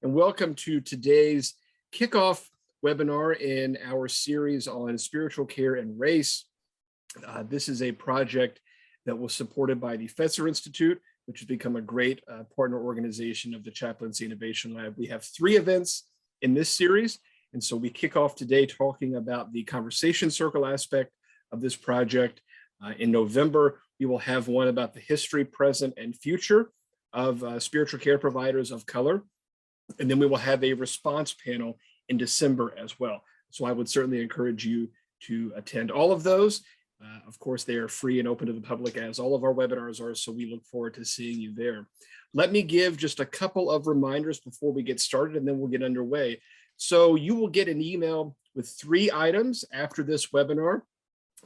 and welcome to today's kickoff webinar in our series on spiritual care and race. This is a project that was supported by the Fetzer Institute, which has become a great partner organization of the Chaplaincy Innovation Lab. We have 3 events in this series, and so we kick off today talking about the conversation circle aspect of this project. In November, we will have one about the history, present, and future of spiritual care providers of color. And then we will have a response panel in December as well. So I would certainly encourage you to attend all of those. Of course, they are free and open to the public, as all of our webinars are, so we look forward to seeing you there. Let me give just a couple of reminders before we get started, and then we'll get underway. So you will get an email with 3 items after this webinar.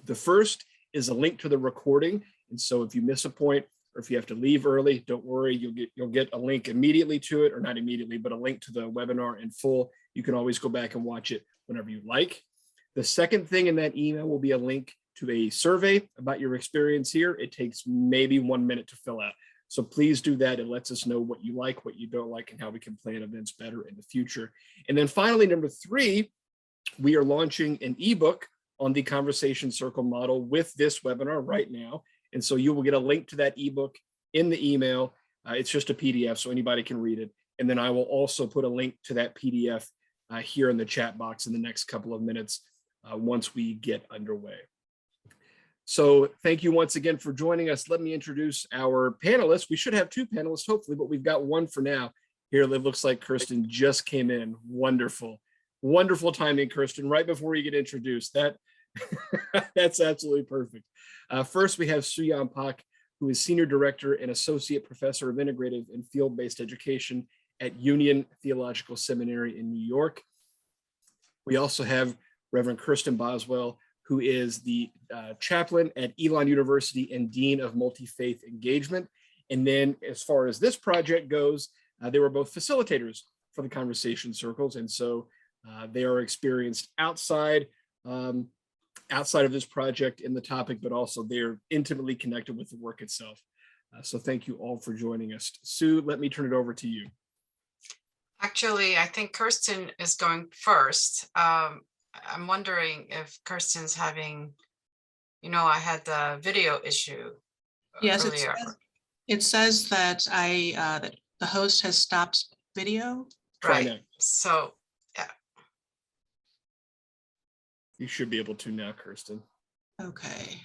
The first is a link to the recording. And so if you miss a point, or if you have to leave early, don't worry, you'll get a link immediately to it, or not immediately, but a link to the webinar in full. You can always go back and watch it whenever you like. The second thing in that email will be a link to a survey about your experience here. It takes maybe 1 minute to fill out. So please do that. It lets us know what you like, what you don't like, and how we can plan events better in the future. And then finally, number 3, we are launching an ebook on the conversation circle model with this webinar right now. And so you will get a link to that ebook in the email. It's just a PDF, so anybody can read it. And then I will also put a link to that PDF here in the chat box in the next couple of minutes once we get underway. So thank you once again for joining us. Let me introduce our panelists. We should have 2 panelists, hopefully, but we've got 1 for now. Here, it looks like Kirsten just came in. Wonderful. Wonderful timing, Kirsten, right before you get introduced. That's absolutely perfect. First, we have Yon Pak, who is Senior Director and Associate Professor of Integrative and Field-Based Education at Union Theological Seminary in New York. We also have Reverend Kirsten Boswell, who is the chaplain at Elon University and Dean of Multi-Faith Engagement. And then as far as this project goes, they were both facilitators for the conversation circles. And so they are experienced outside of this project in the topic, but also they're intimately connected with the work itself. So thank you all for joining us. Sue, let me turn it over to you. Actually, I think Kirsten is going first. I'm wondering if Kirsten's having, I had the video issue yes, earlier. It says that that the host has stopped video. Right. So, yeah. You should be able to now, Kirsten. Okay.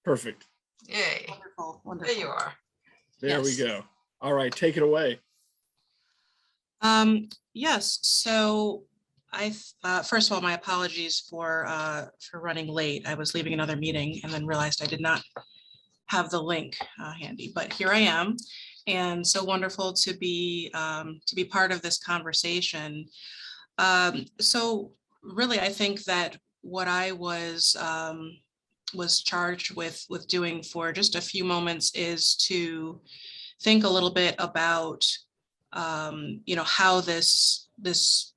Perfect. Yay. Wonderful. Wonderful. There you are. There we go. All right, take it away. Yes. So first of all, my apologies for running late. I was leaving another meeting and then realized I did not have the link handy, but here I am. And so wonderful to be part of this conversation. So really, I think that what I was charged with doing for just a few moments is to think a little bit about how this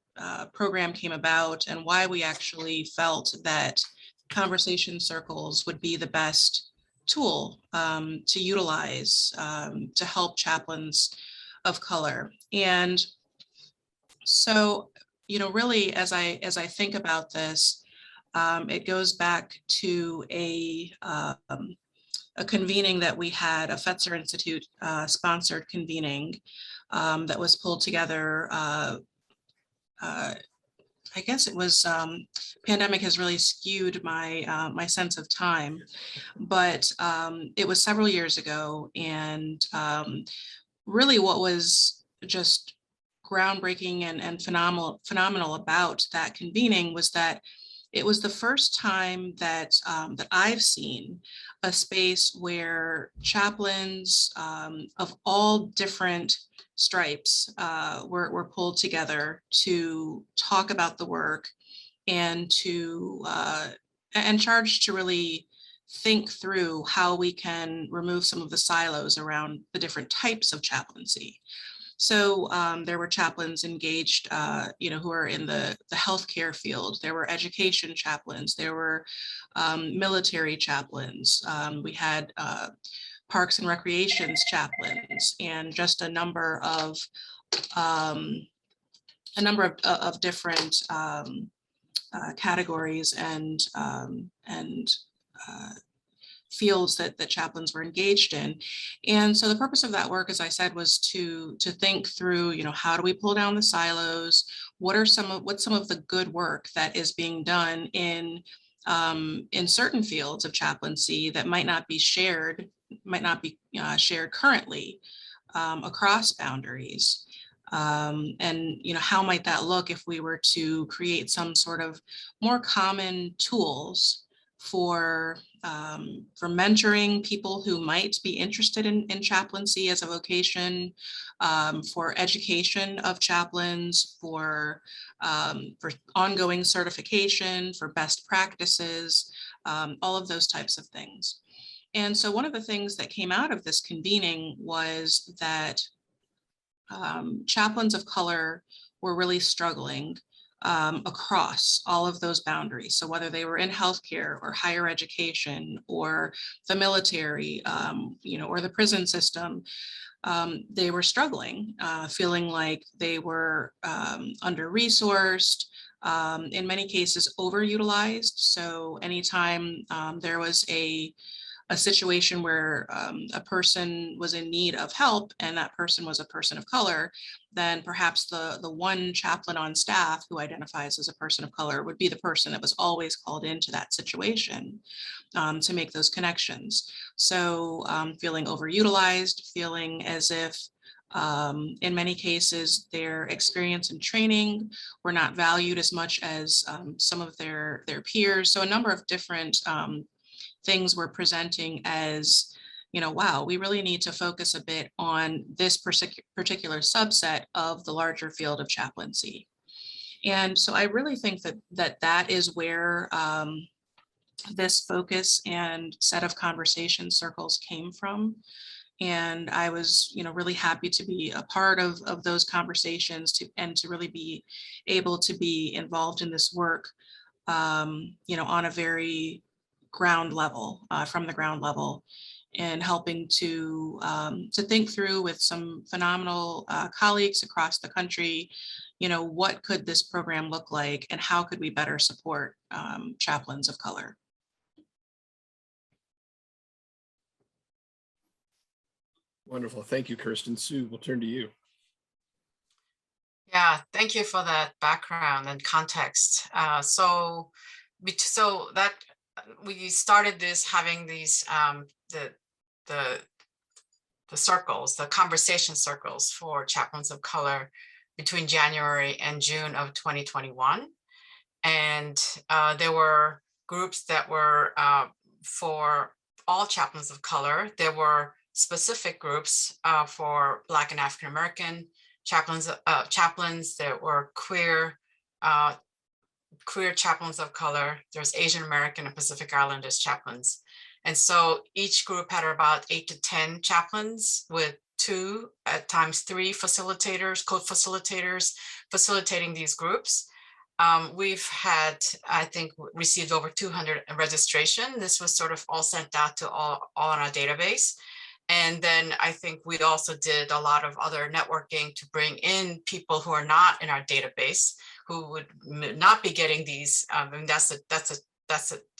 program came about and why we actually felt that conversation circles would be the best tool to utilize to help chaplains of color. And so, really, as I think about this, it goes back to a convening that we had, a Fetzer Institute sponsored convening that was pulled together. I guess it was pandemic has really skewed my my sense of time, but it was several years ago, and really what was just groundbreaking and phenomenal about that convening was that it was the first time that that I've seen a space where chaplains of all different stripes were pulled together to talk about the work and to charged to really think through how we can remove some of the silos around the different types of chaplaincy. So there were chaplains engaged, who are in the healthcare field. There were education chaplains. There were military chaplains. We had Parks and Recreations chaplains, and just a number of different categories and fields that chaplains were engaged in. And so the purpose of that work, as I said, was to think through, how do we pull down the silos? What's some of the good work that is being done in certain fields of chaplaincy that might not be shared currently across boundaries? And how might that look if we were to create some sort of more common tools for mentoring people who might be interested in chaplaincy as a vocation, for education of chaplains, for ongoing certification, for best practices, all of those types of things. And so one of the things that came out of this convening was that chaplains of color were really struggling across all of those boundaries. So whether they were in healthcare or higher education or the military, or the prison system, they were struggling, feeling like they were under-resourced, in many cases overutilized. So anytime there was a situation where a person was in need of help and that person was a person of color, then perhaps the one chaplain on staff who identifies as a person of color would be the person that was always called into that situation to make those connections. So feeling overutilized, feeling as if in many cases their experience and training were not valued as much as some of their peers. So a number of different things we're presenting as, wow, we really need to focus a bit on this particular subset of the larger field of chaplaincy. And so I really think that is where this focus and set of conversation circles came from. And I was, really happy to be a part of those conversations and to really be able to be involved in this work, on a very ground level, from the ground level, and helping to think through with some phenomenal colleagues across the country, what could this program look like and how could we better support chaplains of color? Wonderful. Thank you, Kirsten. Sue, we'll turn to you. Yeah, thank you for that background and context. So that we started this having these the circles, the conversation circles for chaplains of color between January and June of 2021. And there were groups that were for all chaplains of color. There were specific groups for Black and African American chaplains. There were queer chaplains of color. There's Asian American and Pacific Islanders chaplains. And so each group had about 8 to 10 chaplains with 2, at times 3 facilitators, co-facilitators facilitating these groups. We've had, I think, received over 200 registration. This was sort of all sent out to all on our database. And then I think we also did a lot of other networking to bring in people who are not in our database, who would not be getting these. And that's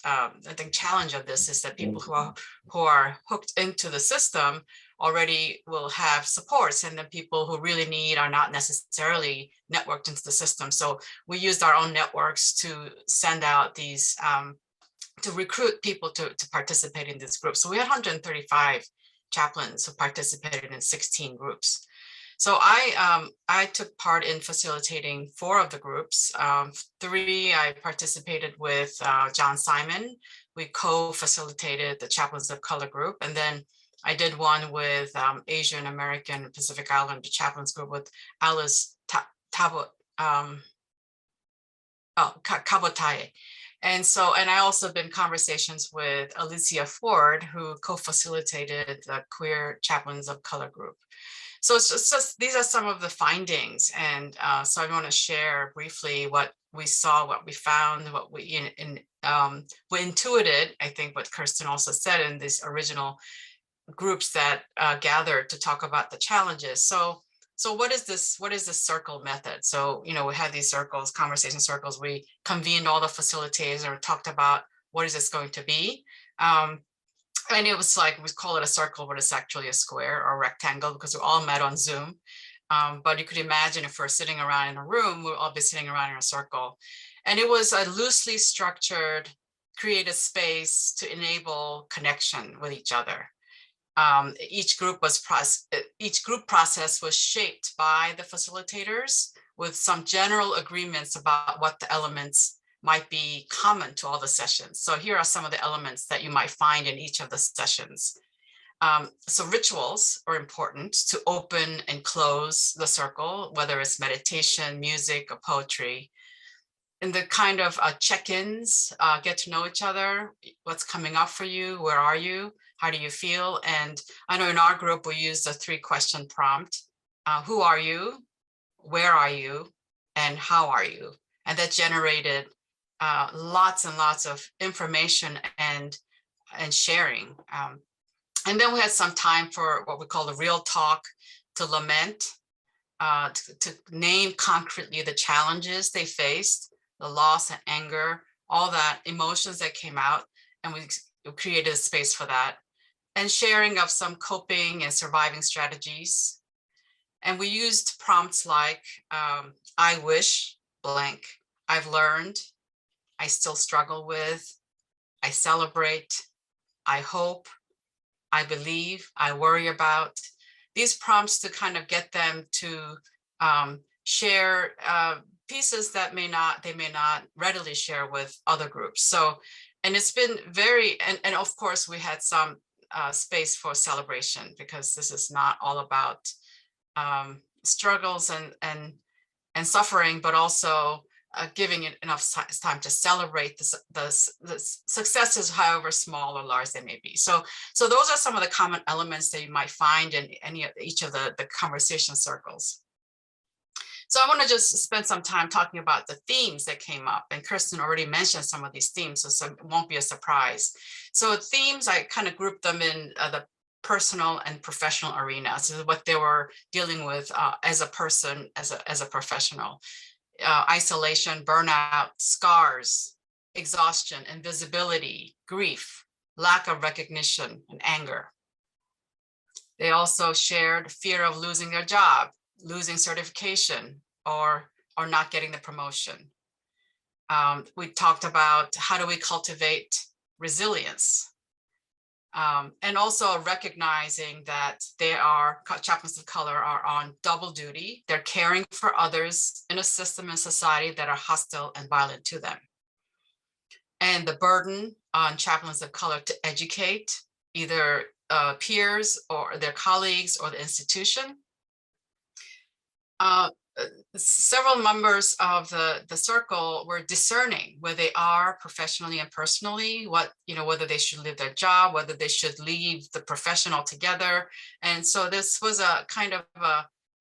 I think challenge of this is that people who are hooked into the system already will have supports, and the people who really need are not necessarily networked into the system. So we used our own networks to send out these, to recruit people to participate in this group. So we had 135 chaplains who participated in 16 groups. So I took part in facilitating 4 of the groups. 3, I participated with John Simon. We co-facilitated the Chaplains of Color group. And then I did one with Asian American Pacific Islander Chaplains group with Alice Kabotaye. And I also been conversations with Alicia Ford, who co-facilitated the Queer Chaplains of Color group. So it's just these are some of the findings. And so I want to share briefly what we saw, what we found, what we intuited, I think what Kirsten also said in this original groups that gathered to talk about the challenges. So what is this circle method? So, we had these circles, conversation circles. We convened all the facilitators and talked about what is this going to be. And it was like, we call it a circle, but it's actually a square or rectangle because we all met on Zoom. But you could imagine if we're sitting around in a room, we'll all be sitting around in a circle. And it was a loosely structured, creative space to enable connection with each other. Each group process was shaped by the facilitators with some general agreements about what the elements might be common to all the sessions. So here are some of the elements that you might find in each of the sessions. So rituals are important to open and close the circle, whether it's meditation, music, or poetry. And the kind of check-ins, get to know each other, what's coming up for you, where are you, how do you feel? And I know in our group, we used a 3-question prompt. Who are you, where are you, and how are you? And that generated lots and lots of information and sharing. And then we had some time for what we call the real talk, to lament, to name concretely the challenges they faced, the loss and anger, all that emotions that came out, and we created a space for that, and sharing of some coping and surviving strategies. And we used prompts like, I wish blank, I've learned, I still struggle with, I celebrate, I hope, I believe, I worry about. These prompts to kind of get them to share pieces that they may not readily share with other groups. So, and it's been very, and of course we had some space for celebration, because this is not all about struggles and suffering, but also giving it enough time to celebrate the successes, however small or large they may be. So those are some of the common elements that you might find in each of the conversation circles. So I want to just spend some time talking about the themes that came up, and Kirsten already mentioned some of these themes, so it won't be a surprise. So themes, I kind of grouped them in the personal and professional arenas. This is what they were dealing with as a person, as a professional. Isolation, burnout, scars, exhaustion, invisibility, grief, lack of recognition, and anger. They also shared fear of losing their job, losing certification, or not getting the promotion. We talked about how do we cultivate resilience, and also recognizing that chaplains of color are on double duty. They're caring for others in a system and society that are hostile and violent to them. And the burden on chaplains of color to educate either peers or their colleagues or the institution. Several members of the circle were discerning where they are professionally and personally, whether they should leave their job, whether they should leave the profession altogether. And so this was a kind of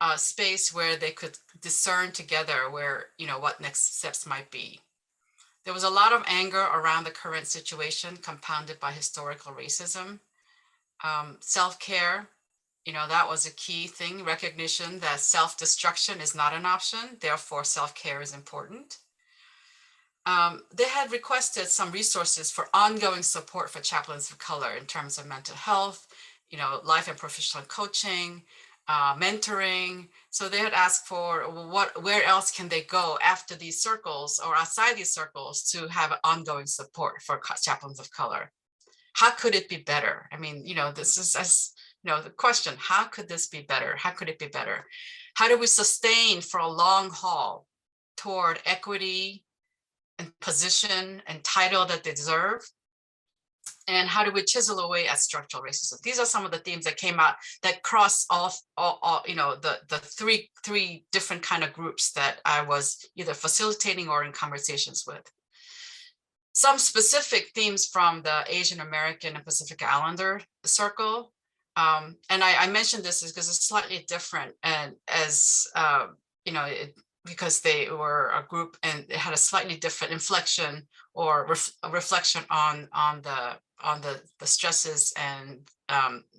a space where they could discern together where, what next steps might be. There was a lot of anger around the current situation, compounded by historical racism. Self-care. That was a key thing, recognition that self-destruction is not an option, therefore self-care is important. They had requested some resources for ongoing support for chaplains of color in terms of mental health, life and professional coaching, mentoring. So they had asked for where else can they go after these circles or outside these circles to have ongoing support for chaplains of color. How could it be better? I mean, this is the question, how could this be better? How could it be better? How do we sustain for a long haul toward equity and position and title that they deserve? And how do we chisel away at structural racism? These are some of the themes that came out that cross off all the three different kind of groups that I was either facilitating or in conversations with. Some specific themes from the Asian American and Pacific Islander circle. And I mentioned this because it's slightly different, and as because they were a group and it had a slightly different inflection or a reflection on the stresses and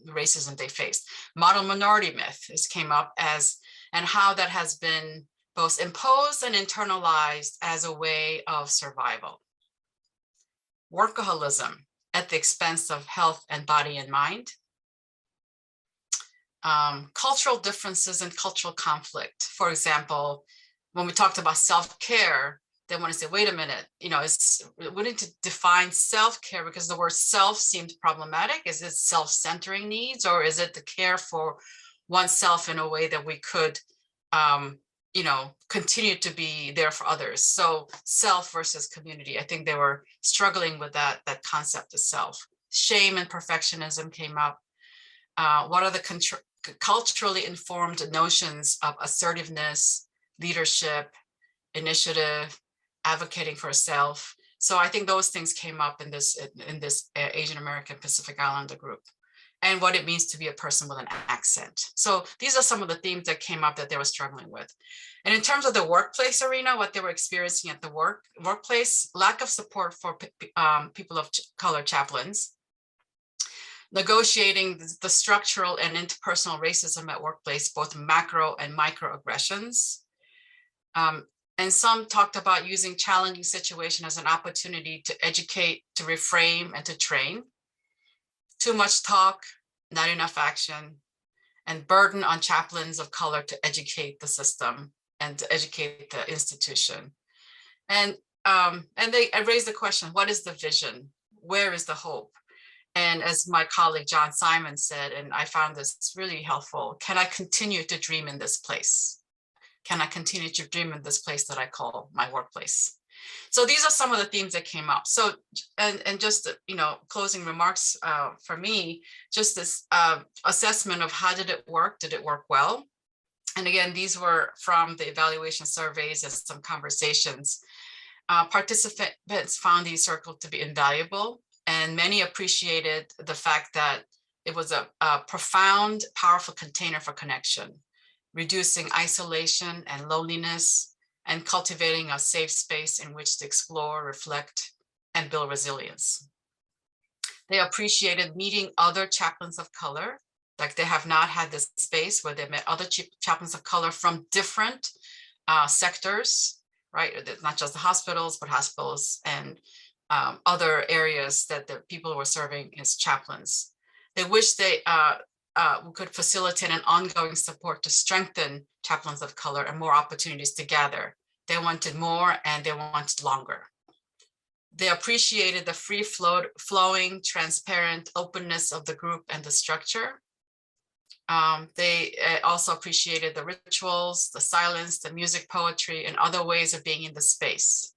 racism they faced. Model minority myth came up as, and how that has been both imposed and internalized as a way of survival. Workaholism at the expense of health and body and mind. Cultural differences and cultural conflict. For example, when we talked about self-care, they want to say, wait a minute, we need to define self-care because the word self seems problematic. Is it self-centering needs, or is it the care for oneself in a way that we could, continue to be there for others? So self versus community. I think they were struggling with that concept of self. Shame and perfectionism came up. What are the culturally informed notions of assertiveness, leadership, initiative, advocating for self? So I think those things came up in this Asian American Pacific Islander group, and what it means to be a person with an accent. So these are some of the themes that came up that they were struggling with. And in terms of the workplace arena, what they were experiencing at the workplace, lack of support for people of color chaplains, negotiating the structural and interpersonal racism at workplace, both macro and microaggressions. And some talked about using challenging situation as an opportunity to educate, to reframe, and to train. Too much talk, not enough action, and burden on chaplains of color to educate the system and to educate the institution. And I raised the question, what is the vision? Where is the hope? And as my colleague John Simon said, and I found this really helpful, can I continue to dream in this place? Can I continue to dream in this place that I call my workplace? So these are some of the themes that came up. So, and just, closing remarks for me, just this assessment of how did it work? Did it work well? And again, these were from the evaluation surveys and some conversations. Participants found these circles to be invaluable, and many appreciated the fact that it was a profound, powerful container for connection, reducing isolation and loneliness, and cultivating a safe space in which to explore, reflect, and build resilience. They appreciated meeting other chaplains of color, like they have not had this space where they met other chaplains of color from different sectors, right? Not just the hospitals, but hospitals and other areas that the people were serving as chaplains. They wish they could facilitate an ongoing support to strengthen chaplains of color and more opportunities to gather. They wanted more and they wanted longer. They appreciated the free flowing, transparent openness of the group and the structure. They also appreciated the rituals, the silence, the music, poetry, and other ways of being in the space.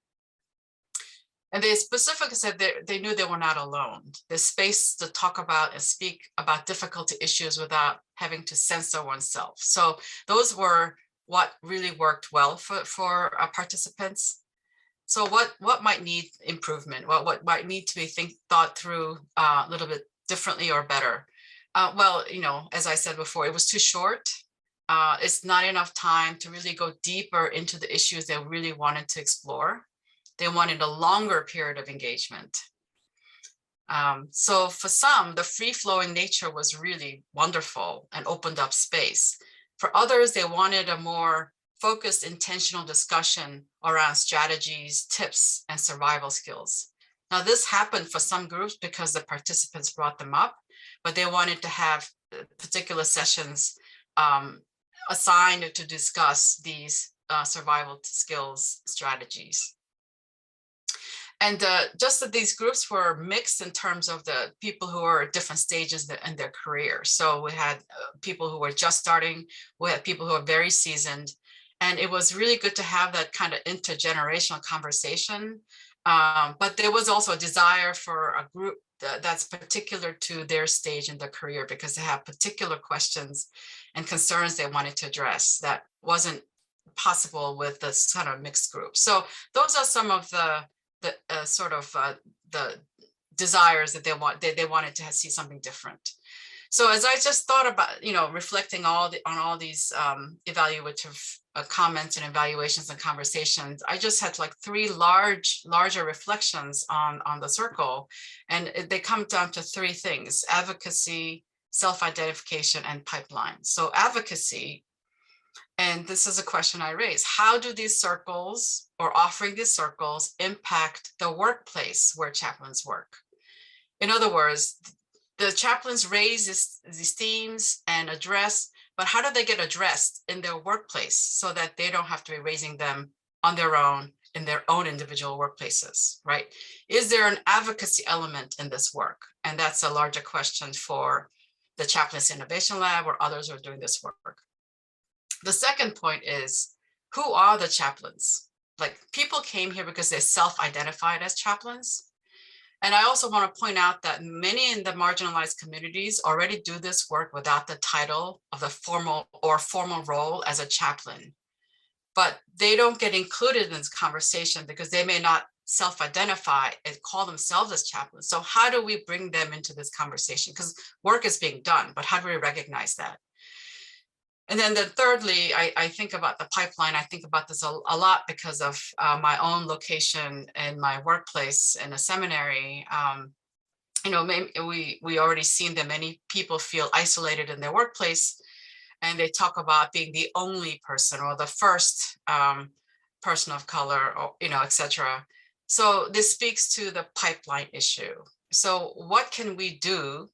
And they specifically said they knew they were not alone. There's space to talk about and speak about difficult issues without having to censor oneself. So those were what really worked well for participants. So what might need improvement? What might need to be thought through a little bit differently or better? Well, as I said before, it was too short. It's not enough time to really go deeper into the issues they really wanted to explore. They wanted a longer period of engagement. So for some, the free-flowing nature was really wonderful and opened up space. For others, they wanted a more focused, intentional discussion around strategies, tips, and survival skills. Now, this happened for some groups because the participants brought them up, but they wanted to have particular sessions assigned to discuss these survival skills strategies. And just that these groups were mixed in terms of the people who are at different stages in their career. So we had people who were just starting, we had people who are very seasoned, and it was really good to have that kind of intergenerational conversation. But there was also a desire for a group that's particular to their stage in their career, because they have particular questions and concerns they wanted to address that wasn't possible with this kind of mixed group. So those are some of the desires that they wanted to see something different. So as I just thought about, reflecting on all these evaluative comments and evaluations and conversations, I just had like three larger reflections on the circle. And they come down to three things: advocacy, self-identification, and pipeline. So advocacy, and this is a question I raise: how do these circles, or offering these circles, impact the workplace where chaplains work? In other words, the chaplains raise these themes and address, but how do they get addressed in their workplace so that they don't have to be raising them on their own in their own individual workplaces, right? Is there an advocacy element in this work? And that's a larger question for the Chaplaincy Innovation Lab or others who are doing this work. The second point is, who are the chaplains? Like, people came here because they self-identified as chaplains. And I also want to point out that many in the marginalized communities already do this work without the title of the formal role as a chaplain. But they don't get included in this conversation because they may not self-identify and call themselves as chaplains. So how do we bring them into this conversation? Because work is being done, but how do we recognize that? And then thirdly, I think about the pipeline. I think about this a lot because of my own location and my workplace in a seminary. You know, we already seen that many people feel isolated in their workplace, and they talk about being the only person or the first person of color, or, you know, etc. So this speaks to the pipeline issue. So what can we do?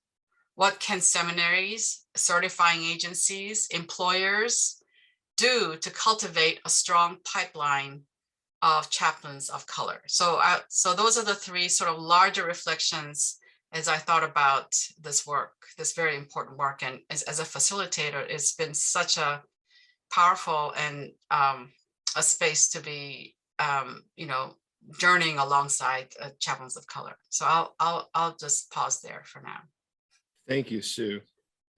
What can seminaries, certifying agencies, employers do to cultivate a strong pipeline of chaplains of color? So those are the three sort of larger reflections as I thought about this work, this very important work. And as a facilitator, it's been such a powerful and a space to be, you know, journeying alongside chaplains of color. So I'll just pause there for now. Thank you, Sue.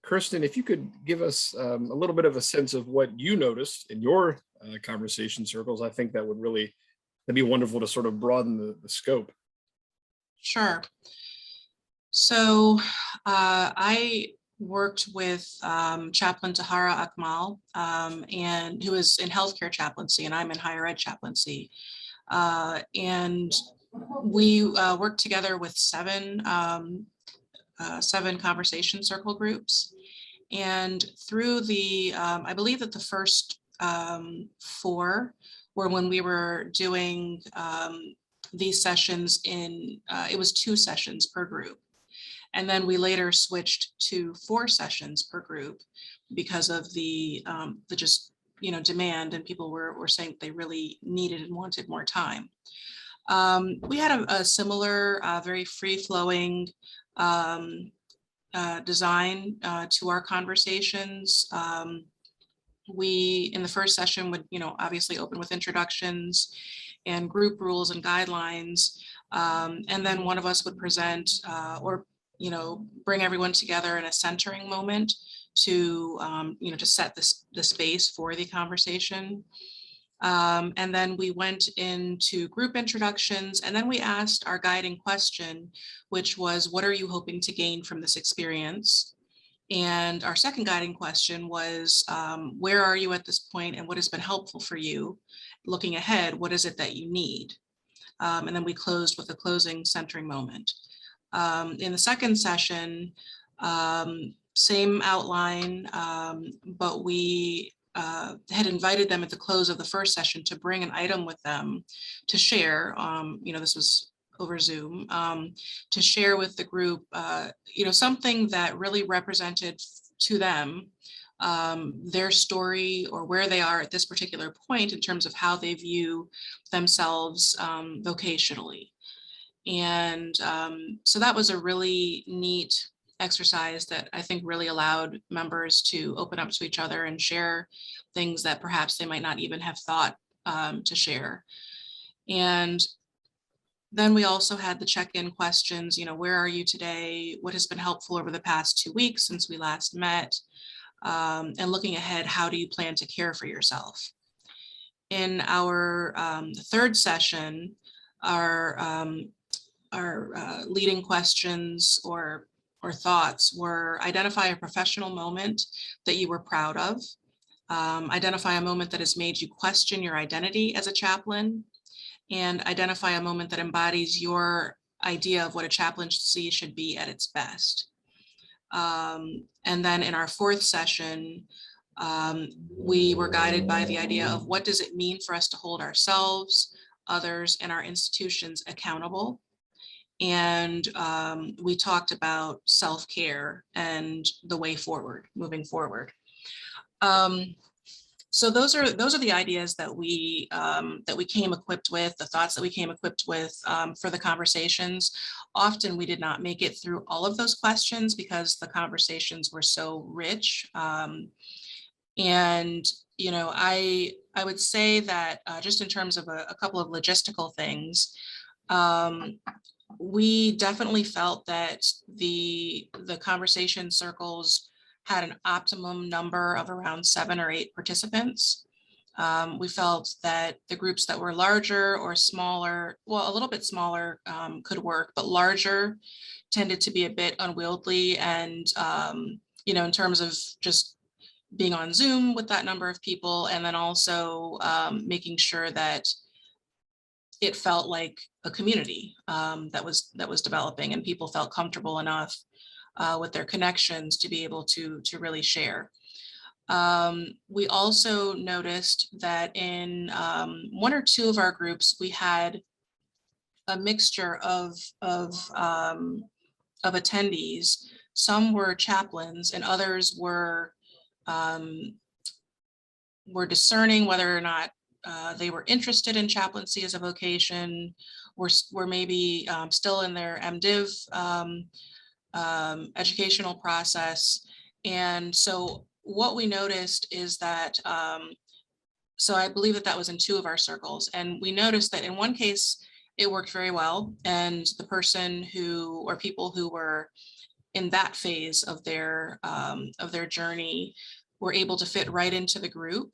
Kirsten, if you could give us a little bit of a sense of what you noticed in your conversation circles, I think that would really, that'd be wonderful to sort of broaden the scope. Sure. So I worked with Chaplain Tahara Akmal, and who is in healthcare chaplaincy, and I'm in higher ed chaplaincy. And we worked together with seven conversation circle groups. And through the, I believe that the first 4 were when we were doing these sessions in, it was 2 sessions per group. And then we later switched to 4 sessions per group because of the just, you know, demand, and people were saying they really needed and wanted more time. We had a similar, very free-flowing design to our conversations. We, in the first session, would, you know, obviously open with introductions and group rules and guidelines. And then one of us would present or, you know, bring everyone together in a centering moment to, you know, to set the space for the conversation. And then we went into group introductions, and then we asked our guiding question, which was, what are you hoping to gain from this experience? And our second guiding question was, where are you at this point, and what has been helpful for you? Looking ahead, what is it that you need? And then we closed with a closing centering moment. In the second session, same outline, but we had invited them at the close of the first session to bring an item with them to share. You know, this was over Zoom, to share with the group, you know, something that really represented to them their story, or where they are at this particular point in terms of how they view themselves vocationally. And so that was a really neat exercise that I think really allowed members to open up to each other and share things that perhaps they might not even have thought to share. And then we also had the check-in questions, you know, where are you today? What has been helpful over the past 2 weeks since we last met? And looking ahead, how do you plan to care for yourself? In our third session, our leading questions or thoughts were: identify a professional moment that you were proud of, identify a moment that has made you question your identity as a chaplain, and identify a moment that embodies your idea of what a chaplaincy should be at its best. And then in our fourth session, we were guided by the idea of what does it mean for us to hold ourselves, others, and our institutions accountable. And we talked about self-care and the way forward, moving forward. So those are the ideas that we came equipped with, the thoughts that we came equipped with for the conversations. Often we did not make it through all of those questions because the conversations were so rich. And you know, I would say that just in terms of a couple of logistical things, we definitely felt that the conversation circles had an optimum number of around 7 or 8 participants. We felt that the groups that were larger or smaller, well, a little bit smaller could work, but larger tended to be a bit unwieldy. And, you know, in terms of just being on Zoom with that number of people, and then also making sure that it felt like a community that was developing, and people felt comfortable enough with their connections to be able to really share. We also noticed that in 1 or 2 of our groups, we had a mixture of attendees. Some were chaplains and others were discerning whether or not they were interested in chaplaincy as a vocation, were maybe still in their MDiv educational process. And so what we noticed is that, so I believe that was in 2 of our circles. And we noticed that in one case, it worked very well. And the person who, or people who were in that phase of their journey were able to fit right into the group.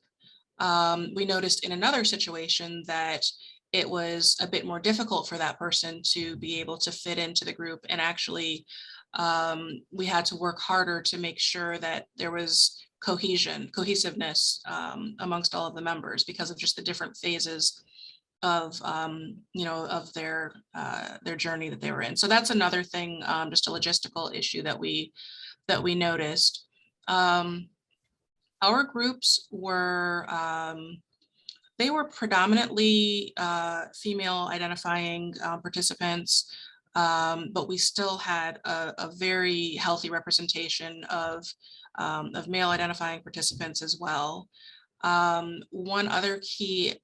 We noticed in another situation that it was a bit more difficult for that person to be able to fit into the group, and actually we had to work harder to make sure that there was cohesiveness amongst all of the members because of just the different phases of you know, of their journey that they were in. So that's another thing, just a logistical issue that we noticed. Our groups were they were predominantly female identifying participants, but we still had a very healthy representation of male identifying participants as well. One other key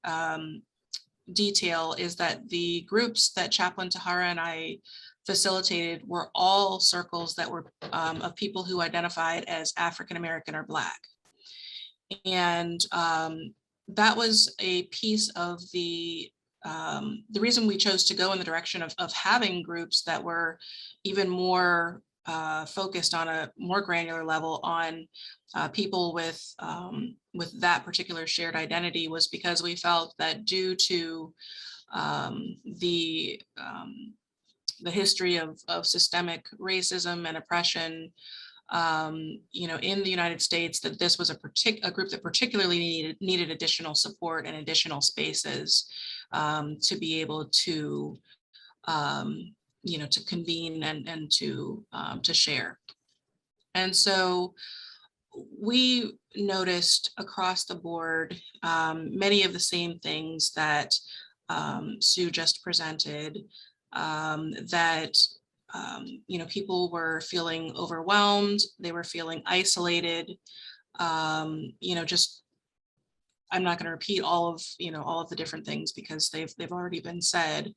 detail is that the groups that Chaplain Tahara and I facilitated were all circles that were of people who identified as African American or Black. And that was a piece of the reason we chose to go in the direction of having groups that were even more focused on a more granular level on people with that particular shared identity, was because we felt that due to the history of systemic racism and oppression, you know, in the United States, that this was a group that particularly needed additional support and additional spaces to be able to, you know, to convene and to share. And so we noticed across the board many of the same things that Sue just presented, that you know, people were feeling overwhelmed, they were feeling isolated, you know, just, I'm not going to repeat all of the different things because they've already been said.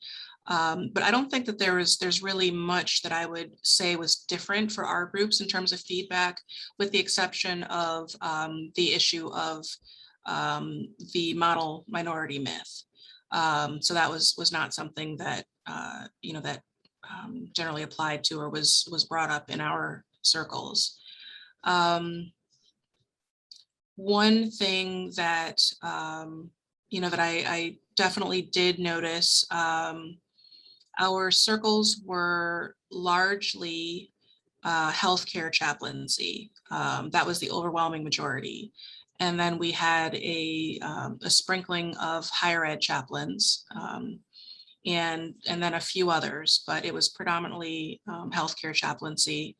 But I don't think that there's really much that I would say was different for our groups in terms of feedback, with the exception of the issue of the model minority myth. So that was not something that you know, that generally applied to or was brought up in our circles. One thing that you know, that I definitely did notice, our circles were largely healthcare chaplaincy. That was the overwhelming majority. And then we had a sprinkling of higher ed chaplains, and then a few others, but it was predominantly healthcare chaplaincy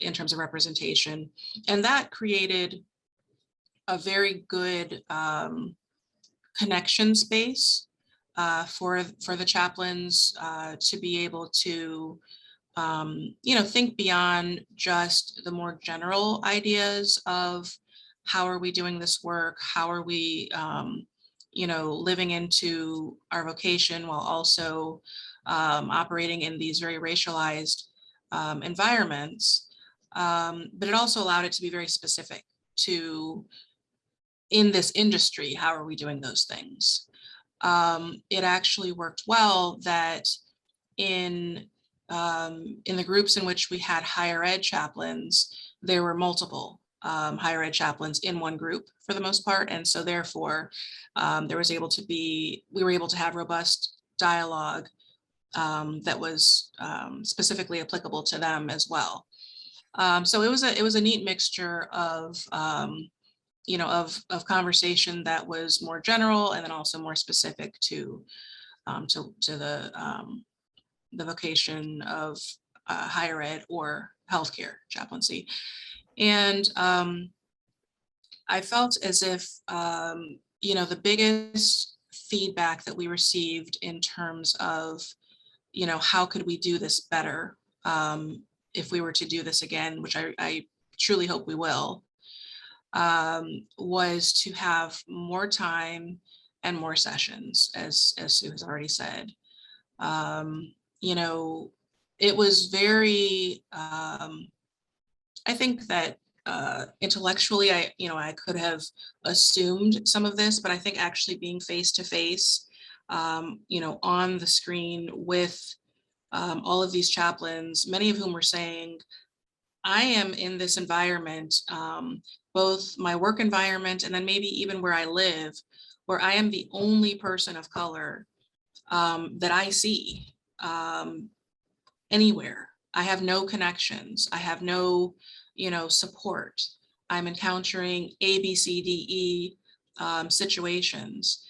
in terms of representation. And that created a very good connection space for the chaplains to be able to think beyond just the more general ideas of how are we doing this work, how are we living into our vocation while also operating in these very racialized environments. But it also allowed it to be very specific to, in this industry, how are we doing those things? It actually worked well that in the groups in which we had higher ed chaplains, there were multiple higher ed chaplains in one group for the most part. And so therefore, we were able to have robust dialogue that was specifically applicable to them as well. So it was a neat mixture of conversation that was more general and then also more specific to the vocation of higher ed or healthcare chaplaincy. And I felt as if, the biggest feedback that we received in terms of, how could we do this better if we were to do this again, which I truly hope we will, was to have more time and more sessions, as Sue has already said. It was very, I think that intellectually, I could have assumed some of this, but I think actually being face to face, on the screen with all of these chaplains, many of whom were saying, I am in this environment, both my work environment and then maybe even where I live, where I am the only person of color that I see anywhere. I have no connections. I have no, support. I'm encountering A, B, C, D, E situations.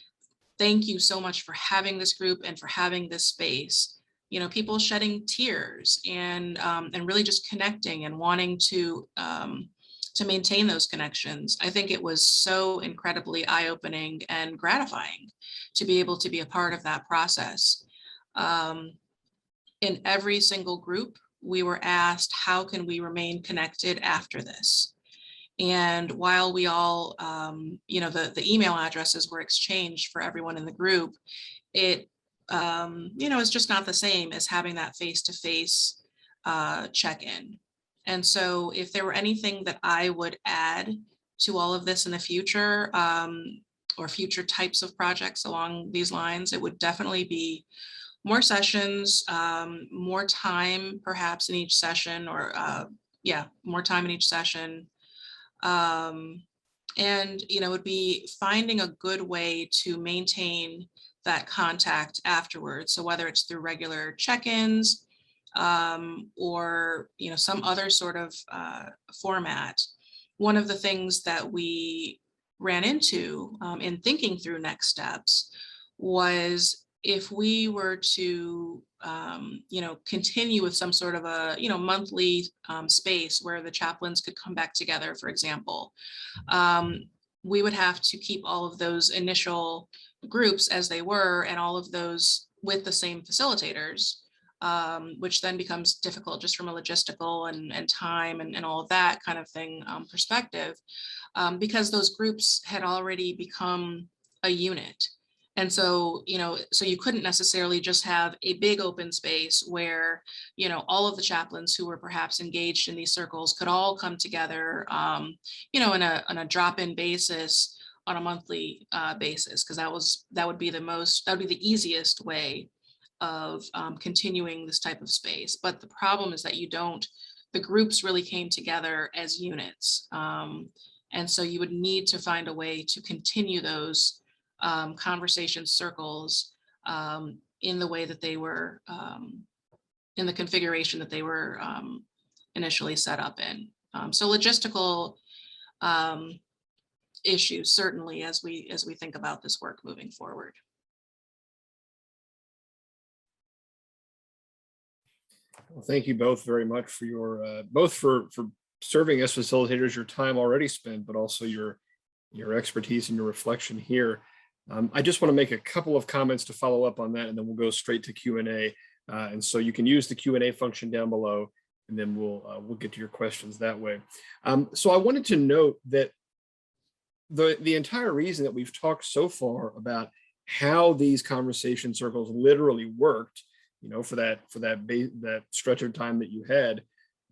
Thank you so much for having this group and for having this space. People shedding tears and really just connecting and wanting to maintain those connections. I think it was so incredibly eye-opening and gratifying to be able to be a part of that process. In every single group, we were asked, how can we remain connected after this? And while we all, the email addresses were exchanged for everyone in the group, it, it's just not the same as having that face-to-face check-in. And so if there were anything that I would add to all of this in the future, or future types of projects along these lines, it would definitely be more sessions, more time perhaps in each session, or more time in each session. And, it would be finding a good way to maintain that contact afterwards. So whether it's through regular check-ins or, some other sort of format. One of the things that we ran into in thinking through next steps was if we were to, continue with some sort of a, monthly space where the chaplains could come back together, for example, we would have to keep all of those initial groups as they were and all of those with the same facilitators, which then becomes difficult just from a logistical and time and all of that kind of thing perspective, because those groups had already become a unit. And so, so you couldn't necessarily just have a big open space where, all of the chaplains who were perhaps engaged in these circles could all come together, in a drop-in basis on a monthly basis, because that would be the easiest way of continuing this type of space. But the problem is that the groups really came together as units. And so you would need to find a way to continue those conversation circles in the way that they were, in the configuration that they were initially set up in. So logistical issues, certainly, as we think about this work moving forward. Well, thank you both very much for your both for serving as facilitators, your time already spent, but also your expertise and your reflection here. I just want to make a couple of comments to follow up on that, and then we'll go straight to Q&A. And so you can use the Q&A function down below, and then we'll get to your questions that way. So I wanted to note that the entire reason that we've talked so far about how these conversation circles literally worked, you know, for that stretch of time that you had,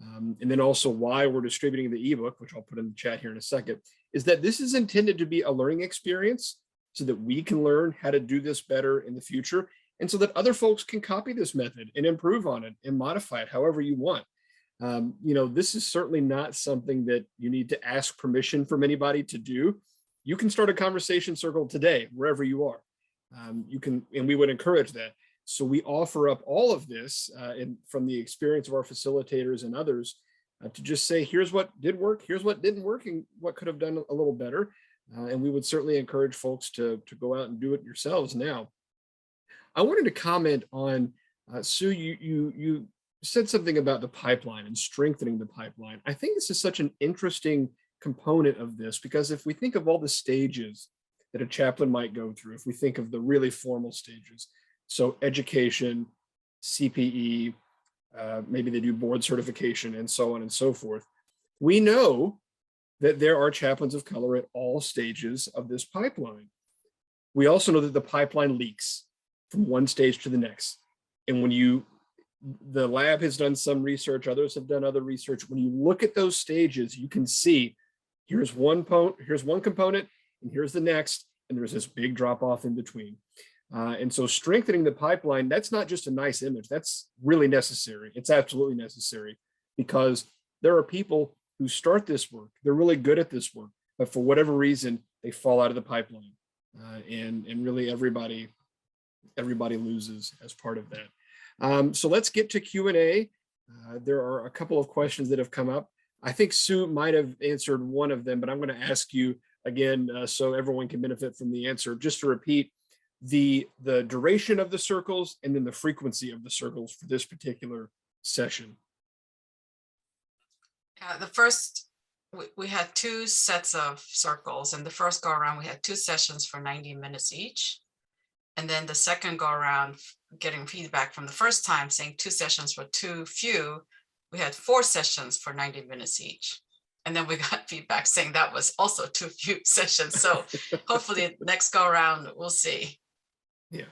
and then also why we're distributing the ebook, which I'll put in the chat here in a second, is that this is intended to be a learning experience so that we can learn how to do this better in the future, and so that other folks can copy this method and improve on it and modify it however you want. You know, this is certainly not something that you need to ask permission from anybody to do. You can start a conversation circle today, wherever you are. You can, and we would encourage that. So we offer up all of this from the experience of our facilitators and others to just say, here's what did work, here's what didn't work, and what could have done a little better. And we would certainly encourage folks to go out and do it yourselves now. I wanted to comment on, Sue, you said something about the pipeline and strengthening the pipeline. I think this is such an interesting component of this, because if we think of all the stages that a chaplain might go through, if we think of the really formal stages, so education, CPE, maybe they do board certification and so on and so forth, we know that there are chaplains of color at all stages of this pipeline. We also know that the pipeline leaks from one stage to the next. And when the lab has done some research, others have done other research. When you look at those stages, you can see here's one component, and here's the next, and there's this big drop off in between. And so strengthening the pipeline, that's not just a nice image, that's really necessary. It's absolutely necessary, because there are people who start this work, they're really good at this work, but for whatever reason, they fall out of the pipeline. And really everybody loses as part of that. So let's get to Q&A. There are a couple of questions that have come up. I think Sue might have answered one of them, but I'm going to ask you again so everyone can benefit from the answer. Just to repeat, the duration of the circles and then the frequency of the circles for this particular session. The first, we had 2 sets of circles, and the first go around we had 2 sessions for 90 minutes each. And then the second go around, getting feedback from the first time saying 2 sessions were too few, we had 4 sessions for 90 minutes each. And then we got feedback saying that was also too few sessions. So hopefully next go around, we'll see. Yeah,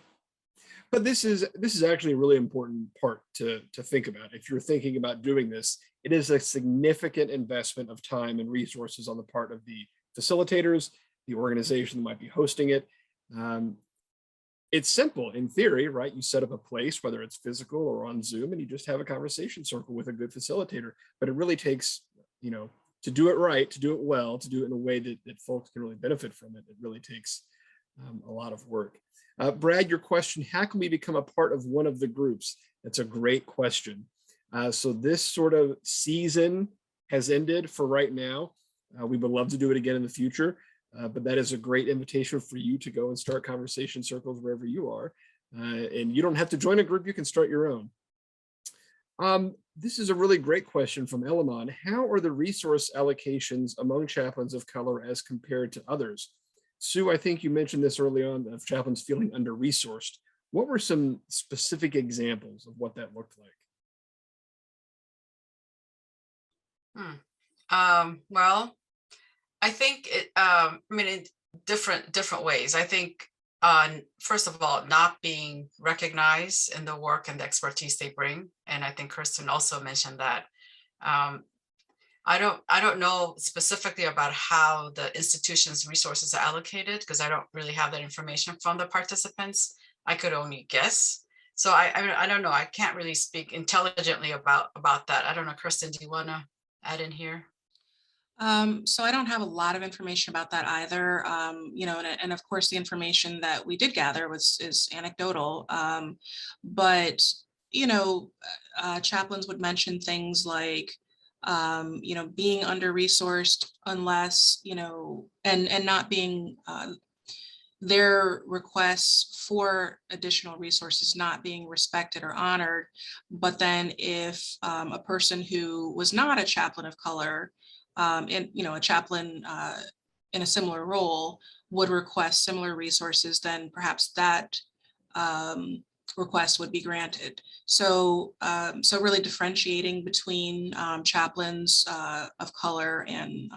but this is actually a really important part to think about. If you're thinking about doing this, it is a significant investment of time and resources on the part of the facilitators, the organization that might be hosting it. It's simple in theory, right? You set up a place, whether it's physical or on Zoom, and you just have a conversation circle with a good facilitator. But it really takes, you know, to do it right, to do it well, to do it in a way that folks can really benefit from it. It really takes a lot of work. Brad, your question, how can we become a part of one of the groups? That's a great question. So this sort of season has ended for right now. We would love to do it again in the future, but that is a great invitation for you to go and start conversation circles wherever you are. And you don't have to join a group, you can start your own. This is a really great question from Elamon. How are the resource allocations among chaplains of color as compared to others? Sue, I think you mentioned this early on of chaplains feeling under-resourced. What were some specific examples of what that looked like? Well, I think in different ways. I think first of all, not being recognized in the work and the expertise they bring, and I think Kristen also mentioned that. I don't know specifically about how the institution's resources are allocated, because I don't really have that information from the participants. I could only guess. So I don't know. I can't really speak intelligently about that. I don't know, Kristen, do you want to add in here? So I don't have a lot of information about that either. You know, and of course the information that we did gather is anecdotal. But you know, chaplains would mention things like you know, being under-resourced unless, you know, and not being, their requests for additional resources not being respected or honored. But then if a person who was not a chaplain of color, and, you know, a chaplain in a similar role would request similar resources, then perhaps that request would be granted. So, so really differentiating between chaplains of color and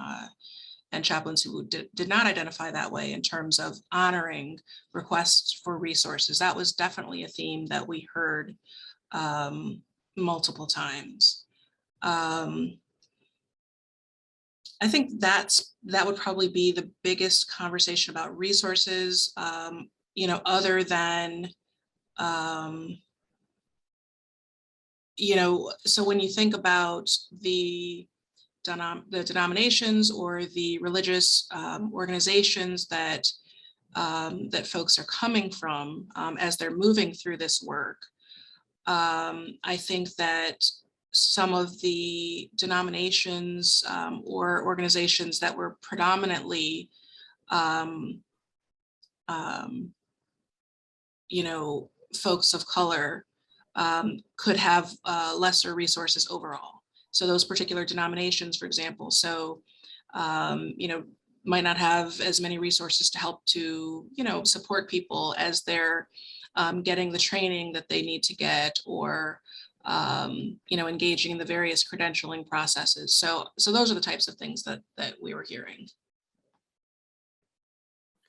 chaplains who did not identify that way in terms of honoring requests for resources. That was definitely a theme that we heard multiple times. I think that would probably be the biggest conversation about resources, you know, other than, you know, so when you think about the denominations or the religious organizations that that folks are coming from as they're moving through this work, I think that some of the denominations or organizations that were predominantly, you know, folks of color could have lesser resources overall. So those particular denominations, for example, so, you know, might not have as many resources to help to, you know, support people as they're getting the training that they need to get, or, you know, engaging in the various credentialing processes. So those are the types of things that we were hearing.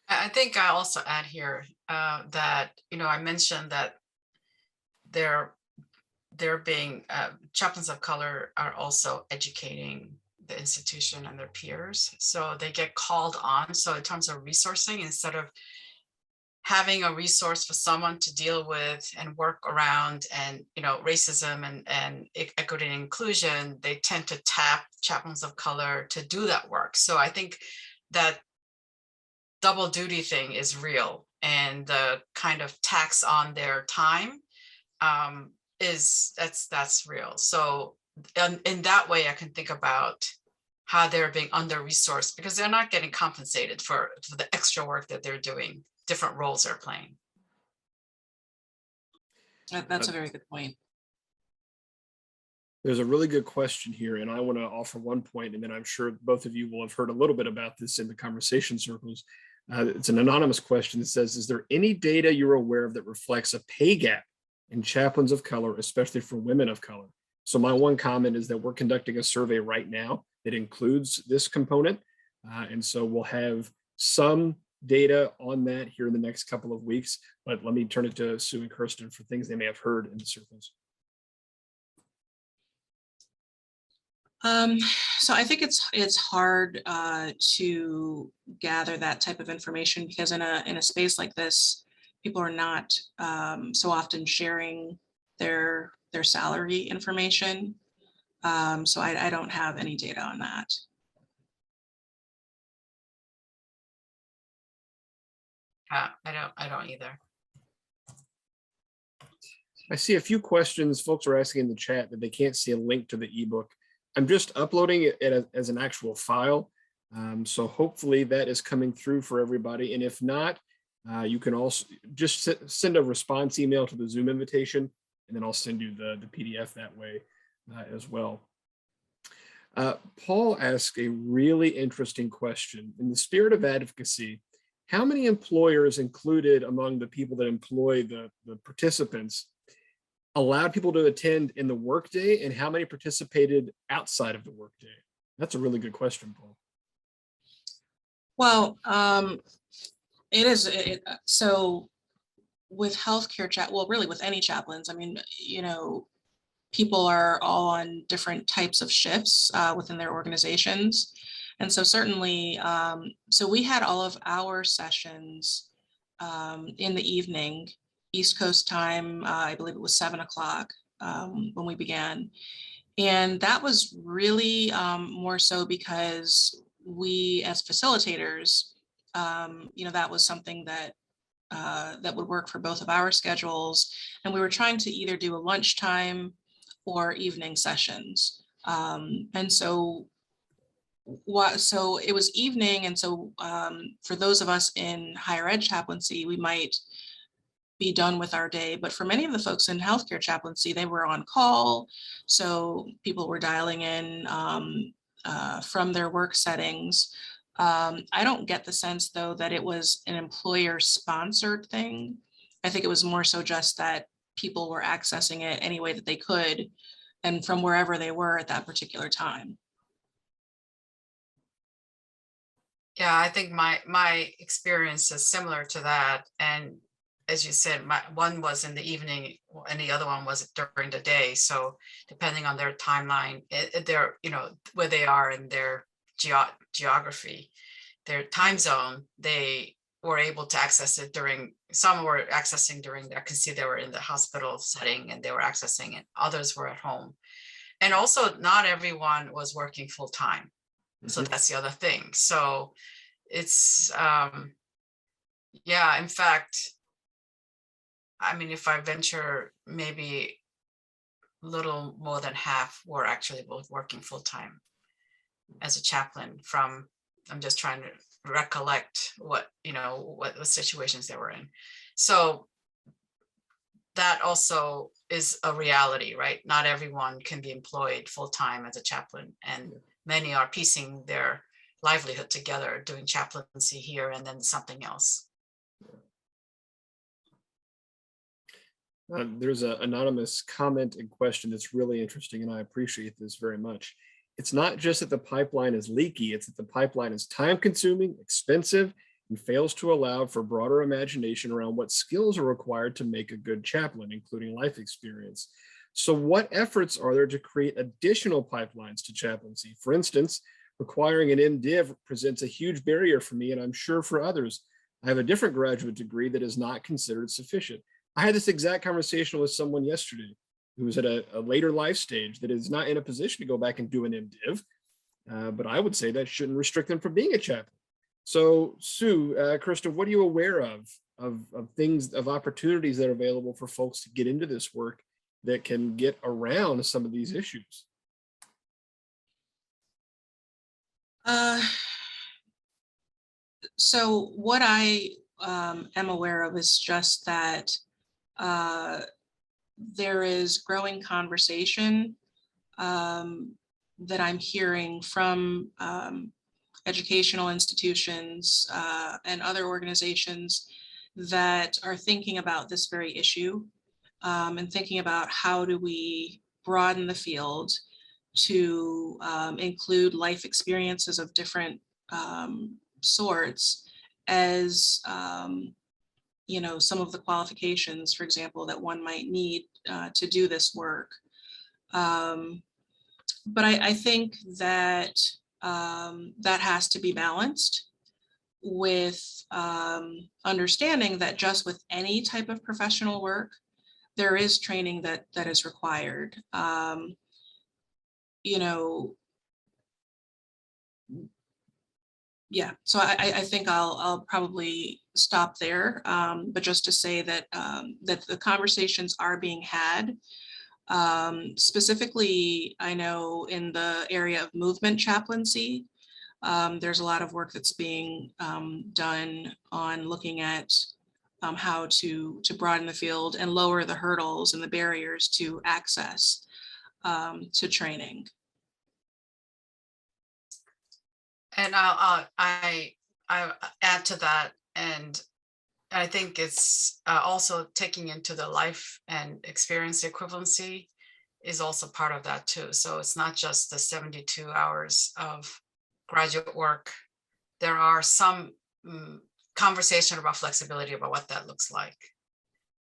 I think I also add here that, you know, I mentioned that they're being chaplains of color are also educating the institution and their peers. So they get called on. So in terms of resourcing, instead of having a resource for someone to deal with and work around and, you know, racism and equity and inclusion, they tend to tap chaplains of color to do that work. So I think that double duty thing is real, and the kind of tax on their time that's real. So in that way, I can think about how they're being under-resourced because they're not getting compensated for the extra work that they're doing, different roles they're playing. That's a very good point. There's a really good question here, and I want to offer one point, and then I'm sure both of you will have heard a little bit about this in the conversation circles. It's an anonymous question that says, is there any data you're aware of that reflects a pay gap in chaplains of color, especially for women of color? So my one comment is that we're conducting a survey right now that includes this component. And so we'll have some data on that here in the next couple of weeks, but let me turn it to Sue and Kirsten for things they may have heard in the circles. So I think it's hard to gather that type of information because in a space like this, people are not so often sharing their salary information. So I don't have any data on that. I don't either. I see a few questions folks are asking in the chat that they can't see a link to the ebook. I'm just uploading it as an actual file. So hopefully that is coming through for everybody. And if not, you can also just send a response email to the Zoom invitation, and then I'll send you the PDF that way as well. Paul asked a really interesting question. In the spirit of advocacy, how many employers included among the people that employ the participants allowed people to attend in the workday, and how many participated outside of the workday? That's a really good question, Paul. Well, it is. So with healthcare well, really with any chaplains, I mean, you know, people are all on different types of shifts within their organizations. And so certainly, so we had all of our sessions in the evening, East Coast time, I believe it was 7 o'clock when we began. And that was really more so because we as facilitators, you know, that was something that that would work for both of our schedules. And we were trying to either do a lunchtime or evening sessions. And so so it was evening. And so for those of us in higher ed chaplaincy, we might be done with our day. But for many of the folks in healthcare chaplaincy, they were on call. So people were dialing in from their work settings. I don't get the sense, though, that it was an employer-sponsored thing. I think it was more so just that people were accessing it any way that they could and from wherever they were at that particular time. Yeah, I think my experience is similar to that. And as you said, one was in the evening and the other one was during the day. So depending on their timeline, their, where they are in their geography, their time zone, they were able to access it some were accessing during, I can see they were in the hospital setting and they were accessing it. Others were at home. And also not everyone was working full time. So that's the other thing. So it's, yeah, in fact, I mean, if I venture, maybe a little more than half were actually both working full time as a chaplain I'm just trying to recollect what the situations they were in. So that also is a reality, right? Not everyone can be employed full time as a chaplain, and many are piecing their livelihood together, doing chaplaincy here and then something else. There's an anonymous comment and question that's really interesting, and I appreciate this very much. It's not just that the pipeline is leaky, it's that the pipeline is time-consuming, expensive, and fails to allow for broader imagination around what skills are required to make a good chaplain, including life experience. So what efforts are there to create additional pipelines to chaplaincy? For instance, requiring an MDiv presents a huge barrier for me, and I'm sure for others. I have a different graduate degree that is not considered sufficient. I had this exact conversation with someone yesterday who was at a later life stage that is not in a position to go back and do an MDiv, but I would say that shouldn't restrict them from being a chaplain. So Sue, Krista, what are you aware of things, of opportunities that are available for folks to get into this work that can get around some of these issues? So what I am aware of is just that there is growing conversation that I'm hearing from educational institutions and other organizations that are thinking about this very issue and thinking about how do we broaden the field to include life experiences of different sorts as some of the qualifications, for example, that one might need to do this work. But I think that that has to be balanced with understanding that just with any type of professional work, there is training that is required. Yeah, so I think I'll probably stop there, but just to say that that the conversations are being had. Specifically, I know in the area of movement chaplaincy, there's a lot of work that's being done on looking at how to broaden the field and lower the hurdles and the barriers to access to training. And I add to that, and I think it's also taking into the life and experience equivalency is also part of that too. So it's not just the 72 hours of graduate work. There are some conversation about flexibility about what that looks like.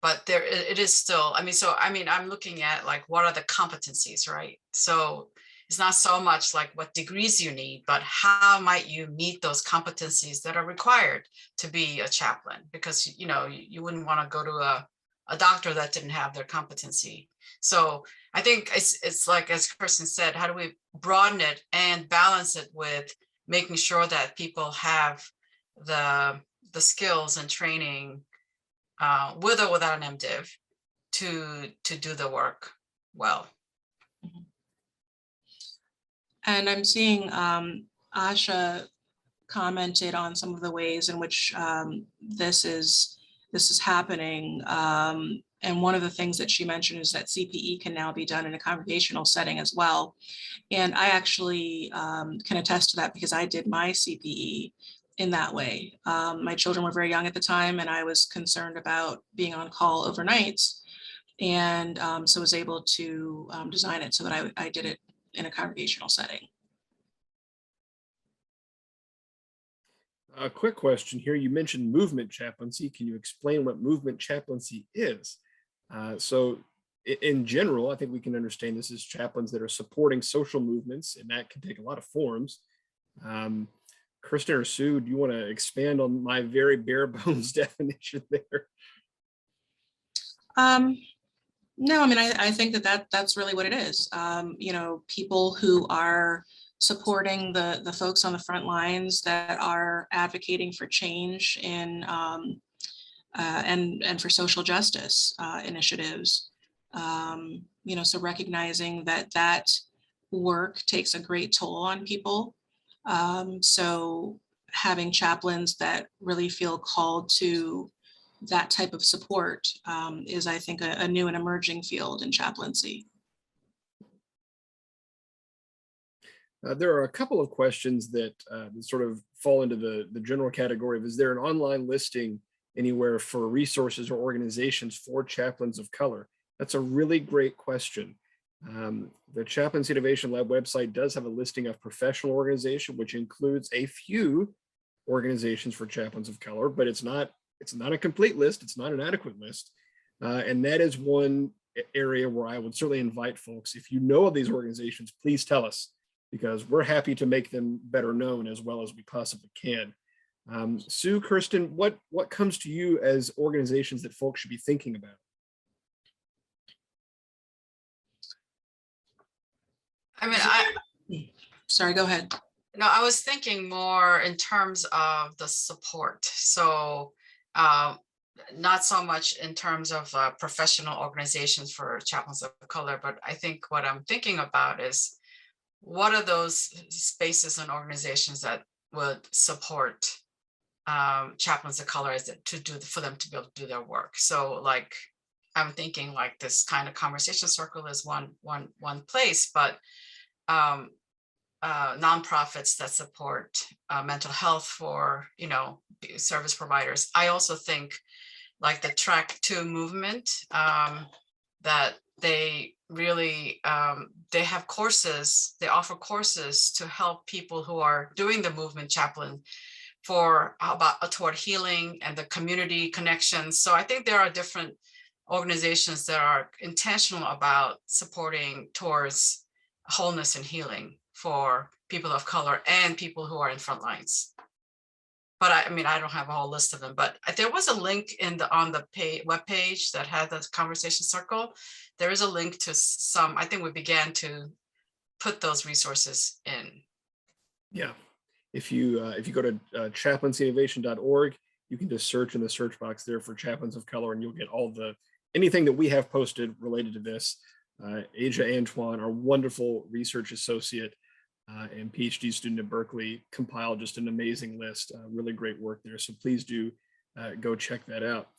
But it is still, I'm looking at like, what are the competencies, right? So it's not so much like what degrees you need, but how might you meet those competencies that are required to be a chaplain? Because, you wouldn't want to go to a doctor that didn't have their competency. So I think it's like, as Kristen said, how do we broaden it and balance it with making sure that people have the skills and training with or without an MDiv to do the work well. And I'm seeing Asha commented on some of the ways in which this is happening. And one of the things that she mentioned is that CPE can now be done in a congregational setting as well. And I actually can attest to that because I did my CPE in that way. My children were very young at the time, and I was concerned about being on call overnights. And so was able to design it so that I did it in a congregational setting. A quick question here. You mentioned movement chaplaincy. Can you explain what movement chaplaincy is? So in general, I think we can understand this as chaplains that are supporting social movements, and that can take a lot of forms. Kristen or Sue, do you want to expand on my very bare bones definition there? No, I mean, I think that's really what it is. You know, people who are supporting the folks on the front lines that are advocating for change in and for social justice initiatives. You know, so recognizing that work takes a great toll on people. So having chaplains that really feel called to that type of support is, I think, a new and emerging field in chaplaincy. There are a couple of questions that sort of fall into the general category of, is there an online listing anywhere for resources or organizations for chaplains of color? That's a really great question. The Chaplaincy Innovation Lab website does have a listing of professional organization, which includes a few organizations for chaplains of color, but it's not a complete list. It's not an adequate list. And that is one area where I would certainly invite folks, if you know of these organizations, please tell us, because we're happy to make them better known as well as we possibly can. Sue, Kirsten, what comes to you as organizations that folks should be thinking about? I mean, Sorry, go ahead. No, I was thinking more in terms of the support. So not so much in terms of professional organizations for chaplains of color, but I think what I'm thinking about is, what are those spaces and organizations that would support chaplains of color for them to be able to do their work? So like, I'm thinking like this kind of conversation circle is one place, but nonprofits that support mental health for, you know, service providers. I also think like the Track 2 movement, that they really, they have courses, they offer courses to help people who are doing the movement chaplain toward healing and the community connections. So I think there are different organizations that are intentional about supporting towards wholeness and healing for people of color and people who are in front lines. But I mean, I don't have a whole list of them, but there was a link on the webpage that had the conversation circle. There is a link to some, I think we began to put those resources in. Yeah, if you go to chaplaincyinnovation.org, you can just search in the search box there for chaplains of color, and you'll get anything that we have posted related to this. Asia Antoine, our wonderful research associate and PhD student at Berkeley, compiled just an amazing list. Really great work there. So please do go check that out.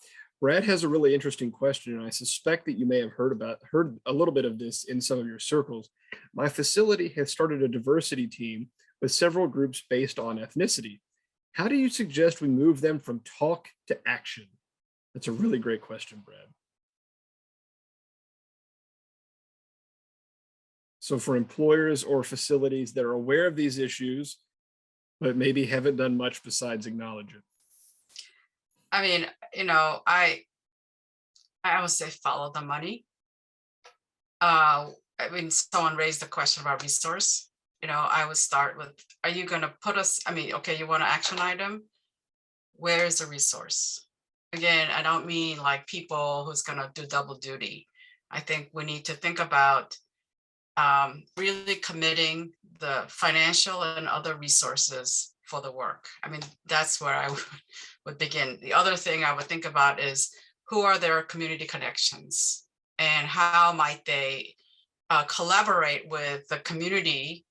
Brad has a really interesting question, and I suspect that you may have heard a little bit of this in some of your circles. My facility has started a diversity team with several groups based on ethnicity. How do you suggest we move them from talk to action? That's a really great question, Brad. So for employers or facilities that are aware of these issues, but maybe haven't done much besides acknowledge it. I mean, you know, I would say follow the money. I mean, someone raised the question about resource. You know, I would start with, are you going to put us, I mean, okay, you want an action item? Where is the resource? Again, I don't mean like people who's going to do double duty. I think we need to think about really committing the financial and other resources for the work. I mean, that's where I would begin. The other thing I would think about is, who are their community connections and how might they collaborate with the community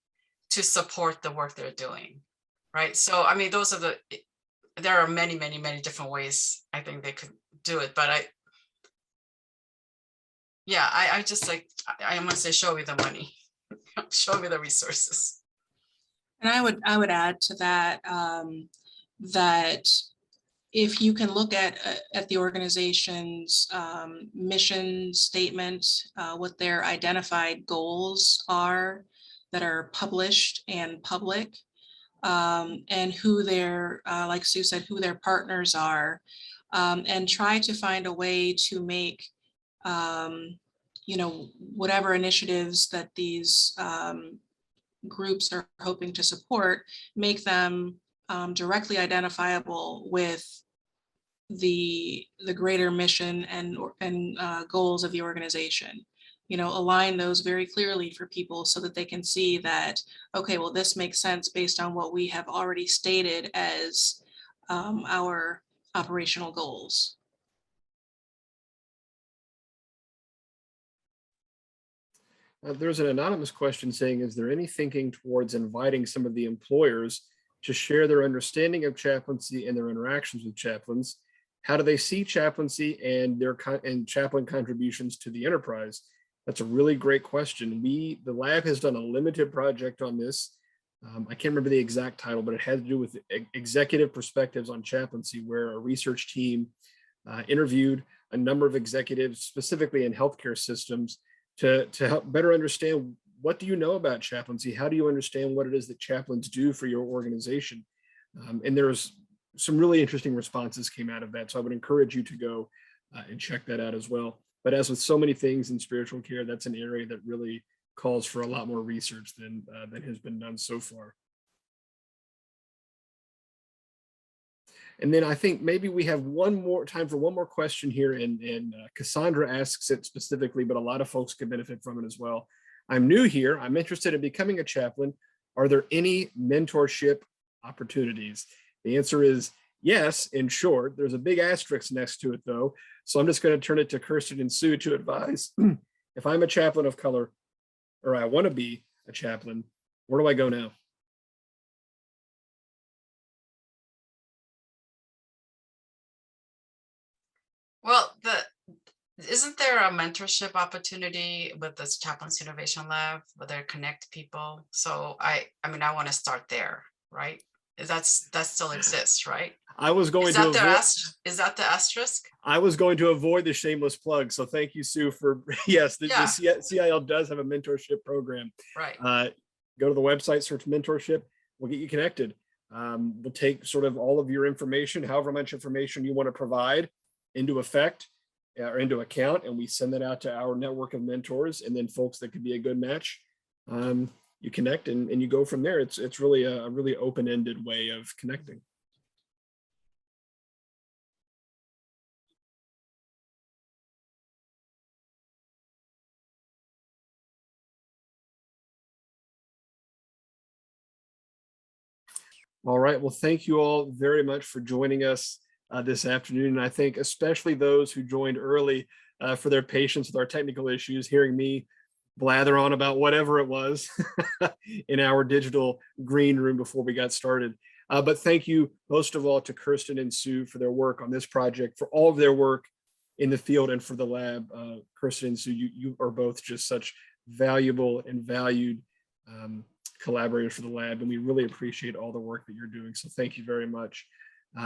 to support the work they're doing, right? So, I mean, there are many, many, many different ways I think they could do it, but I just like, I want to say, show me the money, show me the resources. And I would add to that, that if you can look at the organization's mission statement, what their identified goals are that are published and public, and who their, like Sue said, who their partners are, and try to find a way to make, whatever initiatives that these groups are hoping to support, make them directly identifiable with the greater mission and goals of the organization. Align those very clearly for people so that they can see that, okay, well, this makes sense based on what we have already stated as our operational goals. There's an anonymous question saying, is there any thinking towards inviting some of the employers to share their understanding of chaplaincy and their interactions with chaplains? How do they see chaplaincy and their chaplain contributions to the enterprise? That's a really great question. The lab has done a limited project on this. I can't remember the exact title, but it had to do with executive perspectives on chaplaincy, where a research team interviewed a number of executives, specifically in healthcare systems, to help better understand, what do you know about chaplaincy? How do you understand what it is that chaplains do for your organization? And there's some really interesting responses came out of that. So I would encourage you to go and check that out as well. But as with so many things in spiritual care, that's an area that really calls for a lot more research than has been done so far. And then I think maybe we have time for one more question here, and Cassandra asks it specifically, but a lot of folks can benefit from it as well. I'm new here. I'm interested in becoming a chaplain. Are there any mentorship opportunities? The answer is yes, in short. There's a big asterisk next to it, though. So I'm just going to turn it to Kirsten and Sue to advise. If I'm a chaplain of color, or I want to be a chaplain, where do I go now? Well, isn't there a mentorship opportunity with this Chaplaincy Innovation Lab where they connect people? So I mean, I want to start there, right? That still exists, right? I was going is to that the asterisk? I was going to avoid the shameless plug. So thank you, Sue, for yes, the CIL does have a mentorship program. Right. Go to the website, search mentorship. We'll get you connected. We'll take sort of all of your information, however much information you want to provide, into effect or into account, and we send that out to our network of mentors, and then folks that could be a good match. You connect and you go from there. It's really a really open-ended way of connecting. All right. Well, thank you all very much for joining us this afternoon. And I think especially those who joined early for their patience with our technical issues, hearing me blather on about whatever it was in our digital green room before we got started. But thank you most of all to Kirsten and Sue for their work on this project, for all of their work in the field and for the lab. Kirsten and Sue, you are both just such valuable and valued collaborators for the lab, and we really appreciate all the work that you're doing. So thank you very much.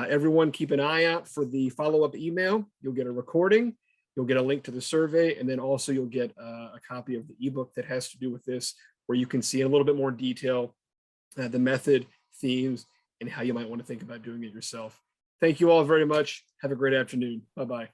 Everyone keep an eye out for the follow-up email. You'll get a recording, you'll get a link to the survey, and then also you'll get a copy of the ebook that has to do with this, where you can see in a little bit more detail the method, themes, and how you might want to think about doing it yourself. Thank you all very much. Have a great afternoon. Bye-bye.